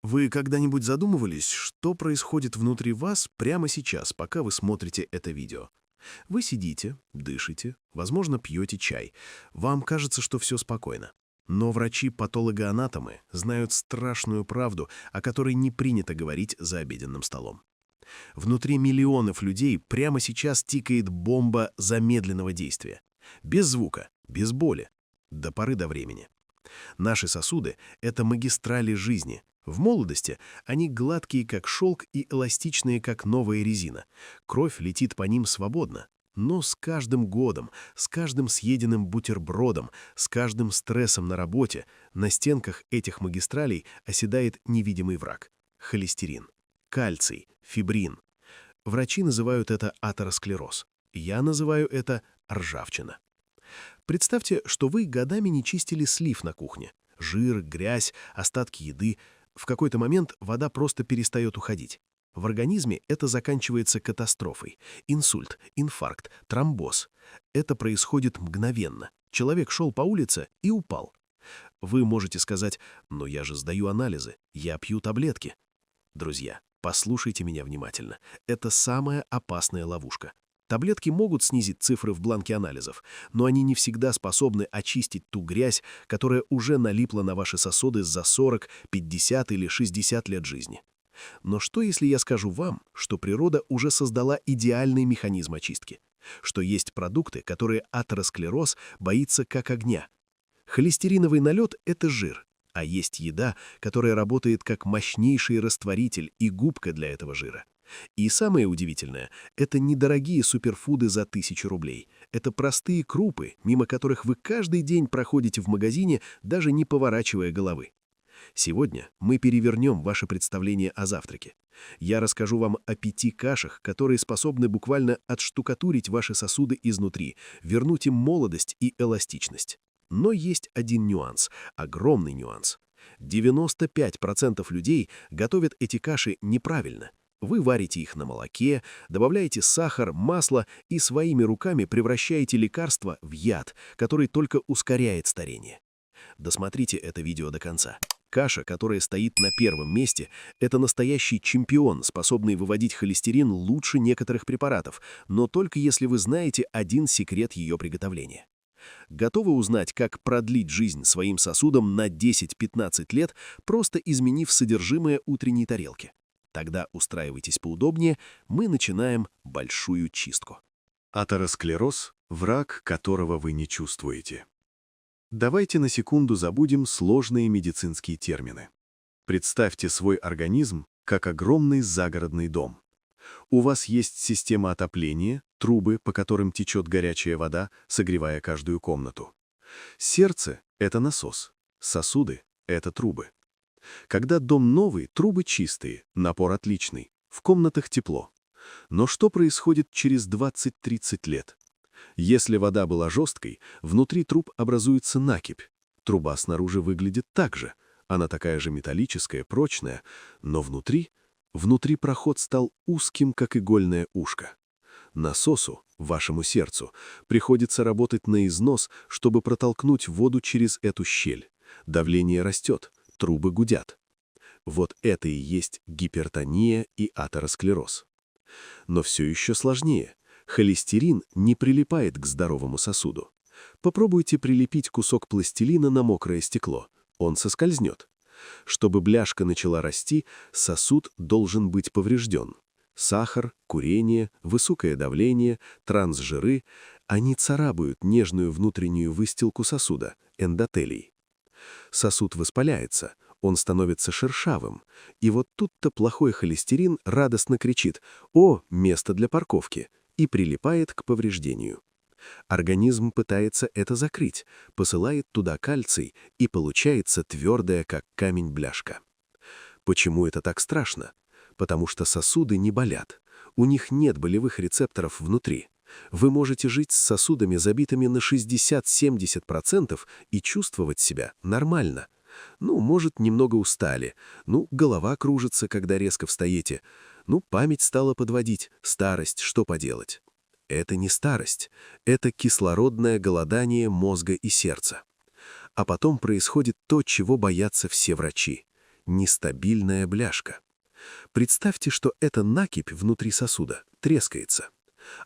Вы когда-нибудь задумывались, что происходит внутри вас прямо сейчас, пока вы смотрите это видео? Вы сидите, дышите, возможно, пьете чай. Вам кажется, что все спокойно. Но врачи-патологоанатомы знают страшную правду, о которой не принято говорить за обеденным столом. Внутри миллионов людей прямо сейчас тикает бомба замедленного действия. Без звука, без боли, до поры до времени. Наши сосуды — это магистрали жизни. В молодости они гладкие, как шелк, и эластичные, как новая резина. Кровь летит по ним свободно. Но с каждым годом, с каждым съеденным бутербродом, с каждым стрессом на работе на стенках этих магистралей оседает невидимый враг — холестерин, кальций, фибрин. Врачи называют это атеросклероз. Я называю это ржавчина. Представьте, что вы годами не чистили слив на кухне. Жир, грязь, остатки еды. В какой-то момент вода просто перестает уходить. В организме это заканчивается катастрофой. Инсульт, инфаркт, тромбоз. Это происходит мгновенно. Человек шел по улице и упал. Вы можете сказать: «Но я же сдаю анализы, я пью таблетки». Друзья, послушайте меня внимательно. Это самая опасная ловушка. Таблетки могут снизить цифры в бланке анализов, но они не всегда способны очистить ту грязь, которая уже налипла на ваши сосуды за 40, 50 или 60 лет жизни. Но что, если я скажу вам, что природа уже создала идеальный механизм очистки? Что есть продукты, которые атеросклероз боится как огня? Холестериновый налет — это жир, а есть еда, которая работает как мощнейший растворитель и губка для этого жира. И самое удивительное — это недорогие суперфуды за 1000 рублей. Это простые крупы, мимо которых вы каждый день проходите в магазине, даже не поворачивая головы. Сегодня мы перевернем ваше представление о завтраке. Я расскажу вам о 5 кашах, которые способны буквально отштукатурить ваши сосуды изнутри, вернуть им молодость и эластичность. Но есть один нюанс, огромный нюанс. 95% людей готовят эти каши неправильно. Вы варите их на молоке, добавляете сахар, масло и своими руками превращаете лекарство в яд, который только ускоряет старение. Досмотрите это видео до конца. Каша, которая стоит на первом месте, это настоящий чемпион, способный выводить холестерин лучше некоторых препаратов, но только если вы знаете один секрет ее приготовления. Готовы узнать, как продлить жизнь своим сосудам на 10-15 лет, просто изменив содержимое утренней тарелки? Тогда устраивайтесь поудобнее, мы начинаем большую чистку. Атеросклероз – враг, которого вы не чувствуете. Давайте на секунду забудем сложные медицинские термины. Представьте свой организм как огромный загородный дом. У вас есть система отопления, трубы, по которым течет горячая вода, согревая каждую комнату. Сердце – это насос, сосуды – это трубы. Когда дом новый, трубы чистые, напор отличный, в комнатах тепло. Но что происходит через 20-30 лет? Если вода была жесткой, внутри труб образуется накипь. Труба снаружи выглядит так же. Она такая же металлическая, прочная, но внутри проход стал узким, как игольное ушко. Насосу, вашему сердцу, приходится работать на износ, чтобы протолкнуть воду через эту щель. Давление растет, трубы гудят. Вот это и есть гипертония и атеросклероз. Но все еще сложнее. Холестерин не прилипает к здоровому сосуду. Попробуйте прилепить кусок пластилина на мокрое стекло. Он соскользнет. Чтобы бляшка начала расти, сосуд должен быть поврежден. Сахар, курение, высокое давление, трансжиры – они царапают нежную внутреннюю выстилку сосуда, эндотелий. Сосуд воспаляется, он становится шершавым, и вот тут-то плохой холестерин радостно кричит: «О, место для парковки!» и прилипает к повреждению. Организм пытается это закрыть, посылает туда кальций, и получается твердая, как камень, бляшка. Почему это так страшно? Потому что сосуды не болят. У них нет болевых рецепторов внутри. Вы можете жить с сосудами, забитыми на 60-70%, и чувствовать себя нормально. Может, немного устали. Голова кружится, когда резко встаете. Память стала подводить. Старость, что поделать? Это не старость. Это кислородное голодание мозга и сердца. А потом происходит то, чего боятся все врачи. нестабильная бляшка. Представьте, что эта накипь внутри сосуда трескается.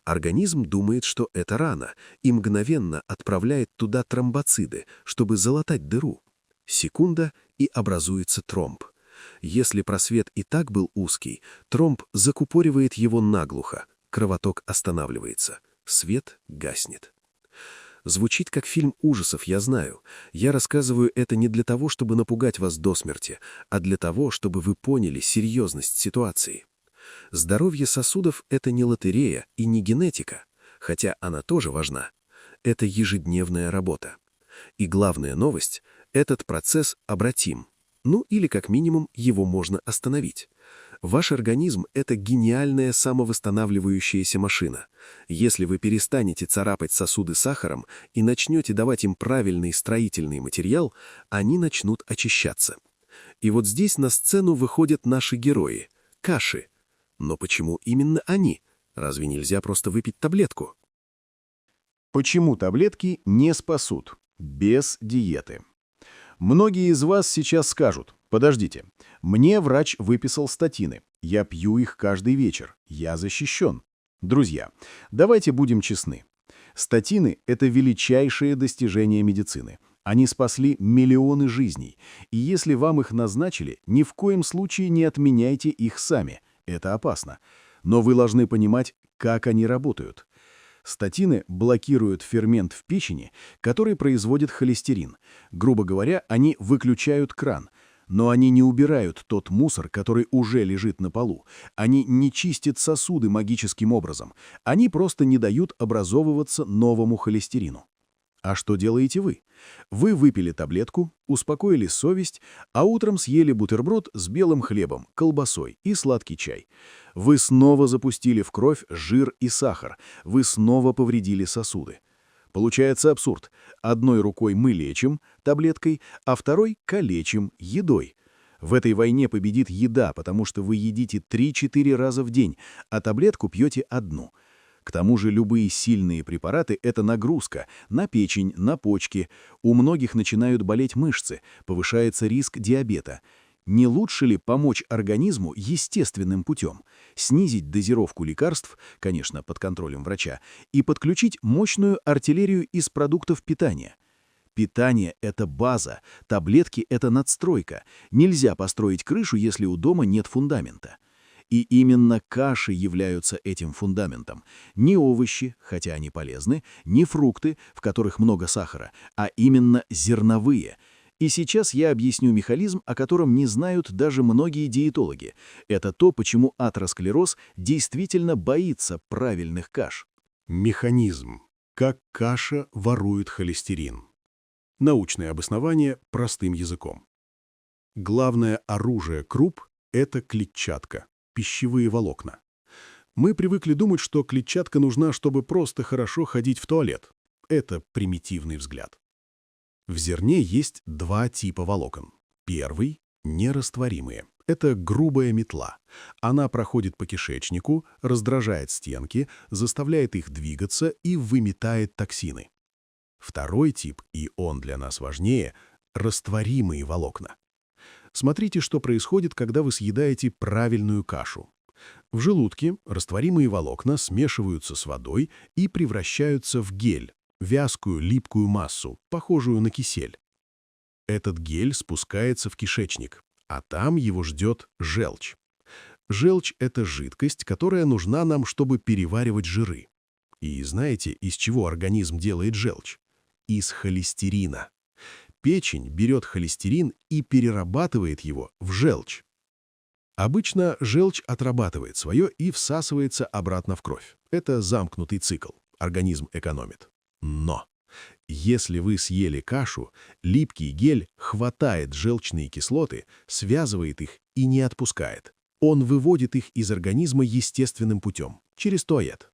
Организм думает, что это рана, и мгновенно отправляет туда тромбоциды, чтобы залатать дыру. Секунда, и образуется тромб. Если просвет и так был узкий, тромб закупоривает его наглухо, кровоток останавливается, свет гаснет. Звучит как фильм ужасов, я знаю. Я рассказываю это не для того, чтобы напугать вас до смерти, а для того, чтобы вы поняли серьезность ситуации. Здоровье сосудов — это не лотерея и не генетика, хотя она тоже важна. Это ежедневная работа. И главная новость — этот процесс обратим. Ну или как минимум его можно остановить. Ваш организм — это гениальная самовосстанавливающаяся машина. Если вы перестанете царапать сосуды сахаром и начнете давать им правильный строительный материал, они начнут очищаться. И вот здесь на сцену выходят наши герои — каши. Но почему именно они? Разве нельзя просто выпить таблетку? Почему таблетки не спасут? Без диеты. Многие из вас сейчас скажут: подождите, мне врач выписал статины, я пью их каждый вечер, я защищен. Друзья, давайте будем честны. Статины — это величайшее достижение медицины. Они спасли миллионы жизней, и если вам их назначили, ни в коем случае не отменяйте их сами. Это опасно. Но вы должны понимать, как они работают. Статины блокируют фермент в печени, который производит холестерин. Грубо говоря, они выключают кран. Но они не убирают тот мусор, который уже лежит на полу. Они не чистят сосуды магическим образом. Они просто не дают образовываться новому холестерину. А что делаете вы? Вы выпили таблетку, успокоили совесть, а утром съели бутерброд с белым хлебом, колбасой и сладкий чай. Вы снова запустили в кровь жир и сахар, вы снова повредили сосуды. Получается абсурд. Одной рукой мы лечим таблеткой, а второй калечим едой. В этой войне победит еда, потому что вы едите 3-4 раза в день, а таблетку пьете одну. К тому же любые сильные препараты — это нагрузка на печень, на почки. У многих начинают болеть мышцы, повышается риск диабета. Не лучше ли помочь организму естественным путем? Снизить дозировку лекарств, конечно, под контролем врача, и подключить мощную артиллерию из продуктов питания? Питание — это база, таблетки — это надстройка. Нельзя построить крышу, если у дома нет фундамента. И именно каши являются этим фундаментом. Не овощи, хотя они полезны, не фрукты, в которых много сахара, а именно зерновые. И сейчас я объясню механизм, о котором не знают даже многие диетологи. Это то, почему атеросклероз действительно боится правильных каш. Механизм. Как каша ворует холестерин. Научное обоснование простым языком. Главное оружие круп – это клетчатка, пищевые волокна. Мы привыкли думать, что клетчатка нужна, чтобы просто хорошо ходить в туалет. Это примитивный взгляд. В зерне есть два типа волокон. Первый – нерастворимые. Это грубая метла. Она проходит по кишечнику, раздражает стенки, заставляет их двигаться и выметает токсины. Второй тип, и он для нас важнее – растворимые волокна. Смотрите, что происходит, когда вы съедаете правильную кашу. В желудке растворимые волокна смешиваются с водой и превращаются в гель, вязкую липкую массу, похожую на кисель. Этот гель спускается в кишечник, а там его ждет желчь. Желчь – это жидкость, которая нужна нам, чтобы переваривать жиры. И знаете, из чего организм делает желчь? Из холестерина. Печень берет холестерин и перерабатывает его в желчь. Обычно желчь отрабатывает свое и всасывается обратно в кровь. Это замкнутый цикл. Организм экономит. Но если вы съели кашу, липкий гель хватает желчные кислоты, связывает их и не отпускает. Он выводит их из организма естественным путем, через туалет.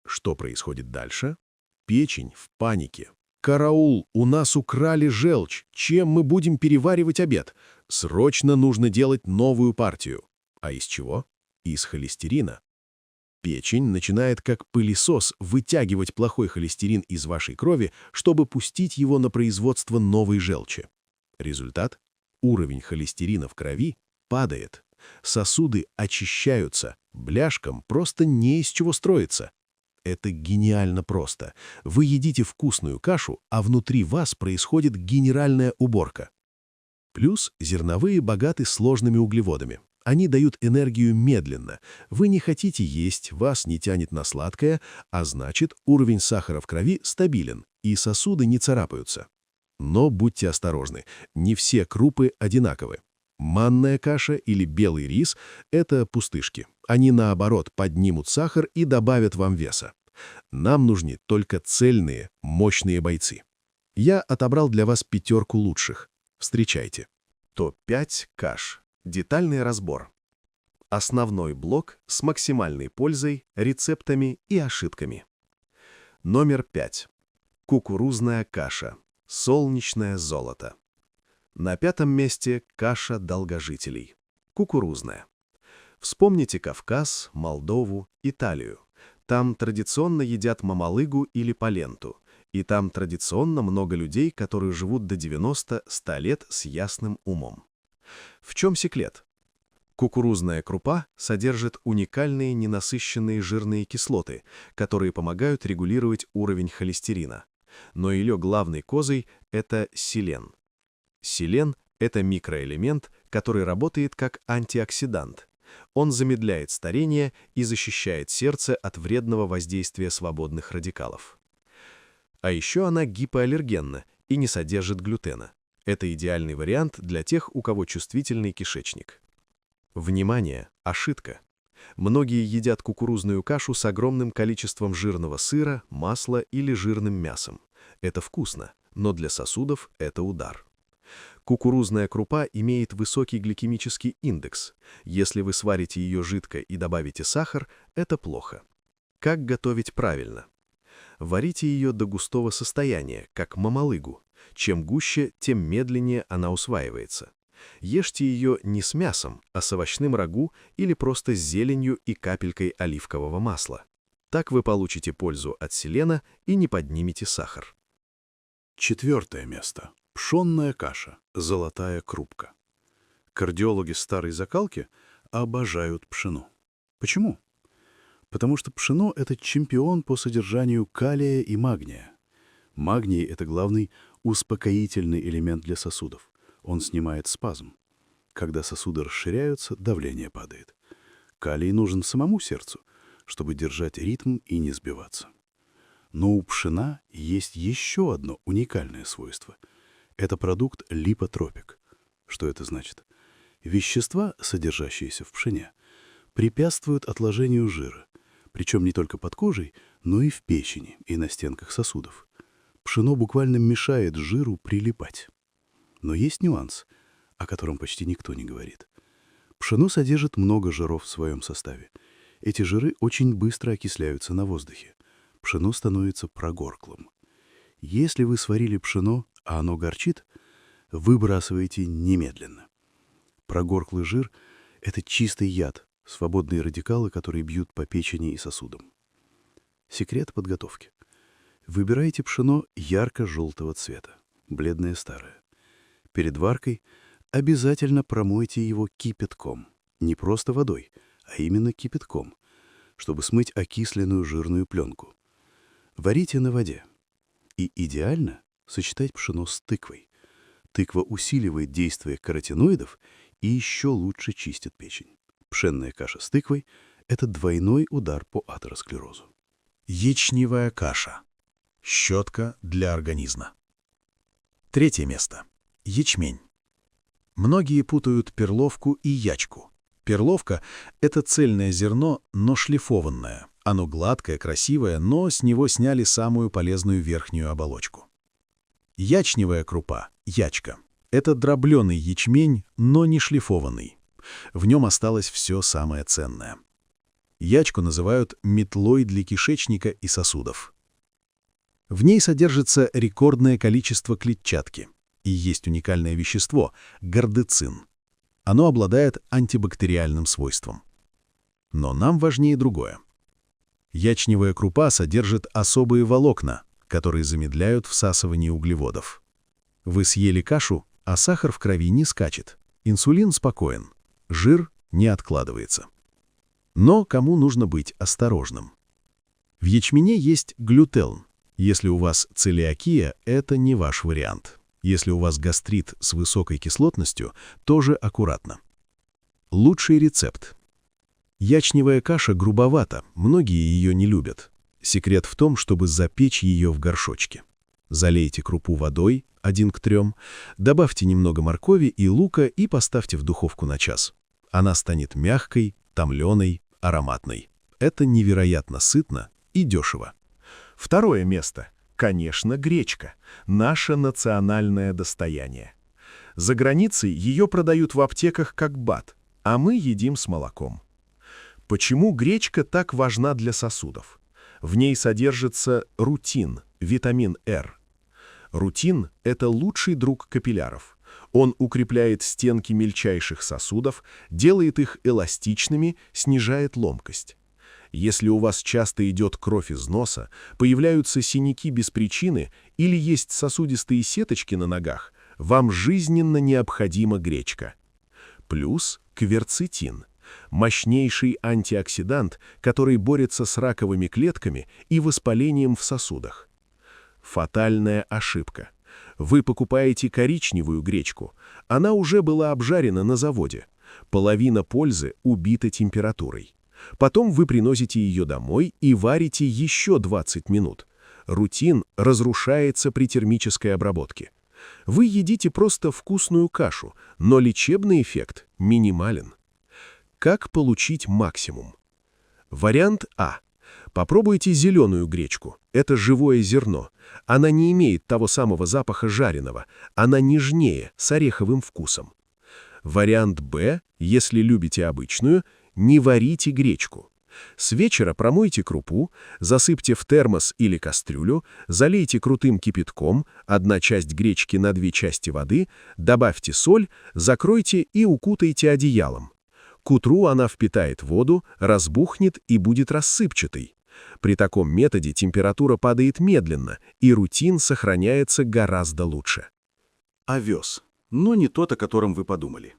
Что происходит дальше? Печень в панике. «Караул! У нас украли желчь! Чем мы будем переваривать обед? Срочно нужно делать новую партию». А из чего? Из холестерина. Печень начинает как пылесос вытягивать плохой холестерин из вашей крови, чтобы пустить его на производство новой желчи. Результат? уровень холестерина в крови падает. Сосуды очищаются, бляшкам просто не из чего строиться. Это гениально просто. Вы едите вкусную кашу, а внутри вас происходит генеральная уборка. Плюс зерновые богаты сложными углеводами. Они дают энергию медленно. Вы не хотите есть, вас не тянет на сладкое, а значит, уровень сахара в крови стабилен, и сосуды не царапаются. Но будьте осторожны, не все крупы одинаковы. Манная каша или белый рис – это пустышки. Они, наоборот, поднимут сахар и добавят вам веса. Нам нужны только цельные, мощные бойцы. Я отобрал для вас 5 лучших. Встречайте. Топ-5 каш. Детальный разбор. Основной блок с максимальной пользой, рецептами и ошибками. Номер 5. Кукурузная каша. Солнечное золото. На 5-м месте каша долгожителей. Кукурузная. Вспомните Кавказ, Молдову, Италию. Там традиционно едят мамалыгу или поленту. И там традиционно много людей, которые живут до 90-100 лет с ясным умом. В чем секрет? Кукурузная крупа содержит уникальные ненасыщенные жирные кислоты, которые помогают регулировать уровень холестерина. Но ее главной козой – это селен. Селен – это микроэлемент, который работает как антиоксидант. Он замедляет старение и защищает сердце от вредного воздействия свободных радикалов. А еще она гипоаллергенна и не содержит глютена. Это идеальный вариант для тех, у кого чувствительный кишечник. Внимание! Ошибка. Многие едят кукурузную кашу с огромным количеством жирного сыра, масла или жирным мясом. Это вкусно, но для сосудов это удар. Кукурузная крупа имеет высокий гликемический индекс. Если вы сварите ее жидко и добавите сахар, это плохо. Как готовить правильно? Варите ее до густого состояния, как мамалыгу. Чем гуще, тем медленнее она усваивается. Ешьте ее не с мясом, а с овощным рагу или просто с зеленью и капелькой оливкового масла. Так вы получите пользу от селена и не поднимете сахар. 4 место. Пшенная каша, золотая крупка. Кардиологи старой закалки обожают пшено. Почему? Потому что пшено – это чемпион по содержанию калия и магния. Магний – это главный успокоительный элемент для сосудов. Он снимает спазм. Когда сосуды расширяются, давление падает. Калий нужен самому сердцу, чтобы держать ритм и не сбиваться. Но у пшена есть еще одно уникальное свойство. Это продукт липотропик. Что это значит? Вещества, содержащиеся в пшене, препятствуют отложению жира, причем не только под кожей, но и в печени и на стенках сосудов. Пшено буквально мешает жиру прилипать. Но есть нюанс, о котором почти никто не говорит. Пшено содержит много жиров в своем составе. Эти жиры очень быстро окисляются на воздухе. Пшено становится прогорклым. Если вы сварили пшено, а оно горчит, выбрасывайте немедленно. Прогорклый жир – это чистый яд, свободные радикалы, которые бьют по печени и сосудам. Секрет подготовки. Выбирайте пшено ярко-желтого цвета, бледное старое. Перед варкой обязательно промойте его кипятком. Не просто водой, а именно кипятком, чтобы смыть окисленную жирную пленку. Варите на воде. И идеально сочетать пшено с тыквой. Тыква усиливает действие каротиноидов и еще лучше чистит печень. Пшенная каша с тыквой – это двойной удар по атеросклерозу. Ячневая каша. Щетка для организма. 3 место. Ячмень. Многие путают перловку и ячку. Перловка – это цельное зерно, но шлифованное. Оно гладкое, красивое, но с него сняли самую полезную верхнюю оболочку. Ячневая крупа, ячка – это дробленый ячмень, но не шлифованный. В нем осталось все самое ценное. Ячку называют метлой для кишечника и сосудов. В ней содержится рекордное количество клетчатки. И есть уникальное вещество – гордецин. Оно обладает антибактериальным свойством. Но нам важнее другое. Ячневая крупа содержит особые волокна, которые замедляют всасывание углеводов. Вы съели кашу, а сахар в крови не скачет. Инсулин спокоен, жир не откладывается. Но кому нужно быть осторожным? В ячмене есть глютен. Если у вас целиакия, это не ваш вариант. Если у вас гастрит с высокой кислотностью, тоже аккуратно. Лучший рецепт. Ячневая каша грубовата, многие ее не любят. Секрет в том, чтобы запечь ее в горшочке. Залейте крупу водой 1:3, добавьте немного моркови и лука и поставьте в духовку на час. Она станет мягкой, томленой, ароматной. Это невероятно сытно и дешево. Второе место. Конечно, гречка. Наше национальное достояние. За границей ее продают в аптеках как БАД, а мы едим с молоком. Почему гречка так важна для сосудов? В ней содержится рутин, витамин R. Рутин – это лучший друг капилляров. Он укрепляет стенки мельчайших сосудов, делает их эластичными, снижает ломкость. Если у вас часто идет кровь из носа, появляются синяки без причины или есть сосудистые сеточки на ногах, вам жизненно необходима гречка. Плюс кверцетин – мощнейший антиоксидант, который борется с раковыми клетками и воспалением в сосудах. Фатальная ошибка. Вы покупаете коричневую гречку. Она уже была обжарена на заводе. Половина пользы убита температурой. Потом вы приносите ее домой и варите еще 20 минут. Рутин разрушается при термической обработке. Вы едите просто вкусную кашу, но лечебный эффект минимален. Как получить максимум? Вариант А. Попробуйте зеленую гречку. Это живое зерно. Она не имеет того самого запаха жареного. Она нежнее, с ореховым вкусом. Вариант Б. Если любите обычную, не варите гречку. С вечера промойте крупу, засыпьте в термос или кастрюлю, залейте крутым кипятком, 1 часть гречки на 2 части воды, добавьте соль, закройте и укутайте одеялом. К утру она впитает воду, разбухнет и будет рассыпчатой. При таком методе температура падает медленно, и рутин сохраняется гораздо лучше. Овес, но не тот, о котором вы подумали.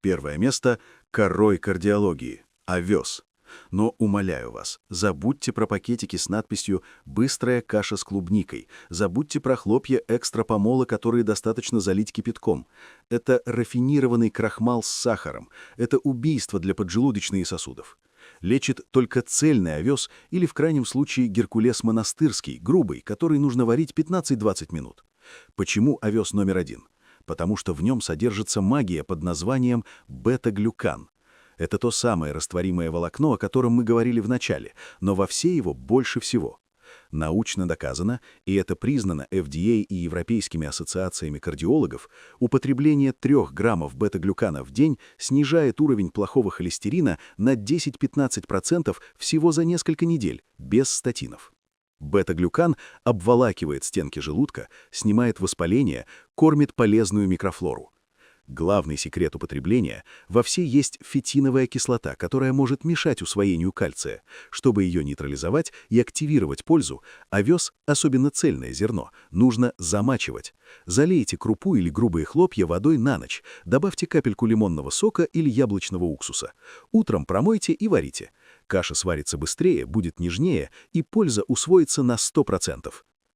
Первое место – корой кардиологии – овес. Но, умоляю вас, забудьте про пакетики с надписью «Быстрая каша с клубникой», забудьте про хлопья экстра-помола, которые достаточно залить кипятком. Это рафинированный крахмал с сахаром, это убийство для поджелудочных сосудов. Лечит только цельный овес или, в крайнем случае, геркулес монастырский, грубый, который нужно варить 15-20 минут. Почему овес номер 1? Потому что в нем содержится магия под названием бета-глюкан. Это то самое растворимое волокно, о котором мы говорили в начале, но во все его больше всего. Научно доказано, и это признано FDA и европейскими ассоциациями кардиологов, употребление 3 граммов бета-глюкана в день снижает уровень плохого холестерина на 10-15% всего за несколько недель, без статинов. Бета-глюкан обволакивает стенки желудка, снимает воспаление, кормит полезную микрофлору. Главный секрет употребления – во всей есть фитиновая кислота, которая может мешать усвоению кальция. Чтобы ее нейтрализовать и активировать пользу, овес, особенно цельное зерно, нужно замачивать. Залейте крупу или грубые хлопья водой на ночь, добавьте капельку лимонного сока или яблочного уксуса. Утром промойте и варите. Каша сварится быстрее, будет нежнее, и польза усвоится на 100%.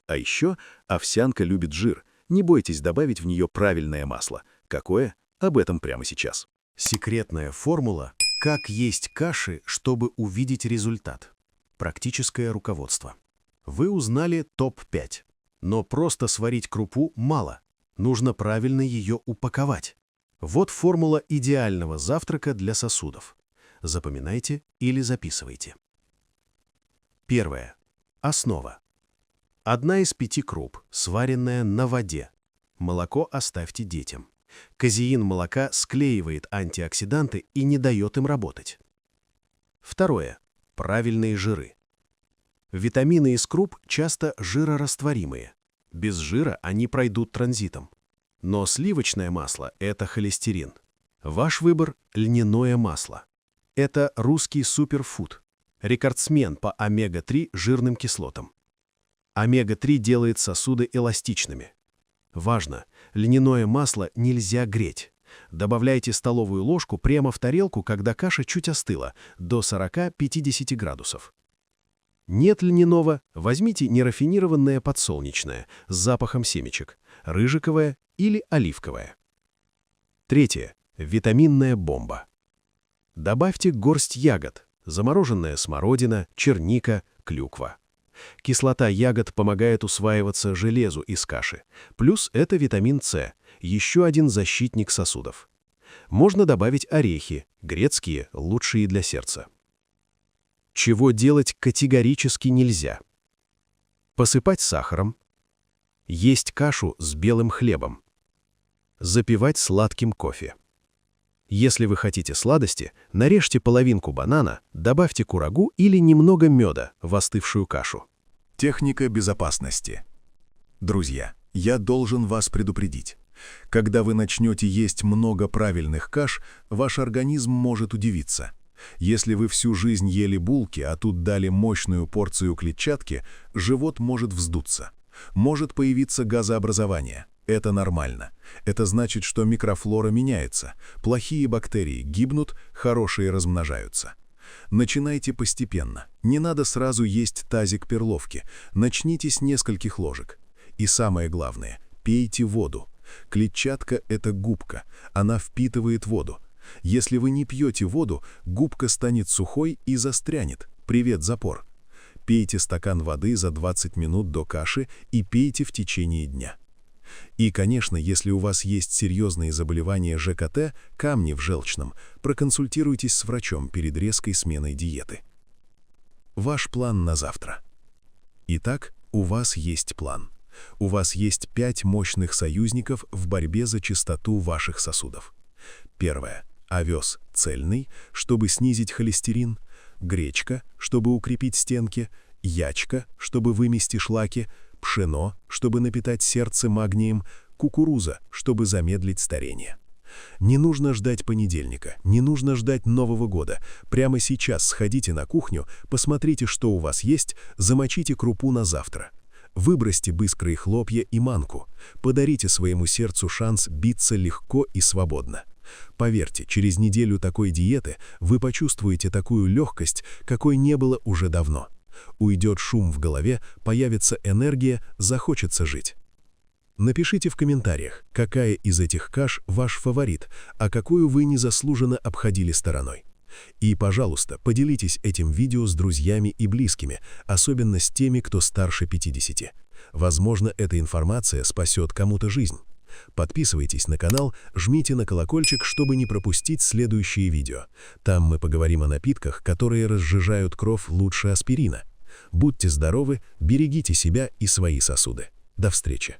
А еще овсянка любит жир. Не бойтесь добавить в нее правильное масло. Какое? Об этом прямо сейчас. Секретная формула «Как есть каши, чтобы увидеть результат». Практическое руководство. Вы узнали топ-5. Но просто сварить крупу мало. Нужно правильно ее упаковать. Вот формула идеального завтрака для сосудов. Запоминайте или записывайте. Первое. Основа. 1 из 5 круп, сваренная на воде. Молоко оставьте детям. Казеин молока склеивает антиоксиданты и не дает им работать. Второе. Правильные жиры. Витамины из круп часто жирорастворимые. Без жира они пройдут транзитом. Но сливочное масло – это холестерин. Ваш выбор – льняное масло. Это русский суперфуд. Рекордсмен по омега-3 жирным кислотам. Омега-3 делает сосуды эластичными. Важно! Льняное масло нельзя греть. Добавляйте столовую ложку прямо в тарелку, когда каша чуть остыла, до 40-50 градусов. Нет льняного, возьмите нерафинированное подсолнечное с запахом семечек, рыжиковое или оливковое. Третье. Витаминная бомба. Добавьте горсть ягод, замороженная смородина, черника, клюква. Кислота ягод помогает усваиваться железу из каши. Плюс это витамин С, еще один защитник сосудов. Можно добавить орехи, грецкие, лучшие для сердца. Чего делать категорически нельзя? Посыпать сахаром. Есть кашу с белым хлебом. Запивать сладким кофе. Если вы хотите сладости, нарежьте половинку банана, добавьте курагу или немного меда в остывшую кашу. Техника безопасности. Друзья, я должен вас предупредить. Когда вы начнете есть много правильных каш, ваш организм может удивиться. Если вы всю жизнь ели булки, а тут дали мощную порцию клетчатки, живот может вздуться. Может появиться газообразование. Это нормально. Это значит, что микрофлора меняется. Плохие бактерии гибнут, хорошие размножаются. Начинайте постепенно. Не надо сразу есть тазик перловки. Начните с нескольких ложек. И самое главное, пейте воду. Клетчатка – это губка. Она впитывает воду. Если вы не пьете воду, губка станет сухой и застрянет. Привет, запор. Пейте стакан воды за 20 минут до каши и пейте в течение дня. И, конечно, если у вас есть серьезные заболевания ЖКТ, камни в желчном, проконсультируйтесь с врачом перед резкой сменой диеты. Ваш план на завтра. Итак, у вас есть план. У вас есть 5 мощных союзников в борьбе за чистоту ваших сосудов. Первое. Овес цельный, чтобы снизить холестерин. Гречка, чтобы укрепить стенки. Ячка, чтобы вымести шлаки. Пшено, чтобы напитать сердце магнием. Кукуруза, чтобы замедлить старение. Не нужно ждать понедельника, не нужно ждать Нового года. Прямо сейчас сходите на кухню, посмотрите, что у вас есть, замочите крупу на завтра. Выбросьте быстрые хлопья и манку. Подарите своему сердцу шанс биться легко и свободно. Поверьте, через неделю такой диеты вы почувствуете такую легкость, какой не было уже давно. Уйдет шум в голове, появится энергия, захочется жить. Напишите в комментариях, какая из этих каш ваш фаворит, а какую вы незаслуженно обходили стороной. И, пожалуйста, поделитесь этим видео с друзьями и близкими, особенно с теми, кто старше 50. Возможно, эта информация спасет кому-то жизнь. Подписывайтесь на канал, жмите на колокольчик, чтобы не пропустить следующие видео. Там мы поговорим о напитках, которые разжижают кровь лучше аспирина. Будьте здоровы, берегите себя и свои сосуды. До встречи!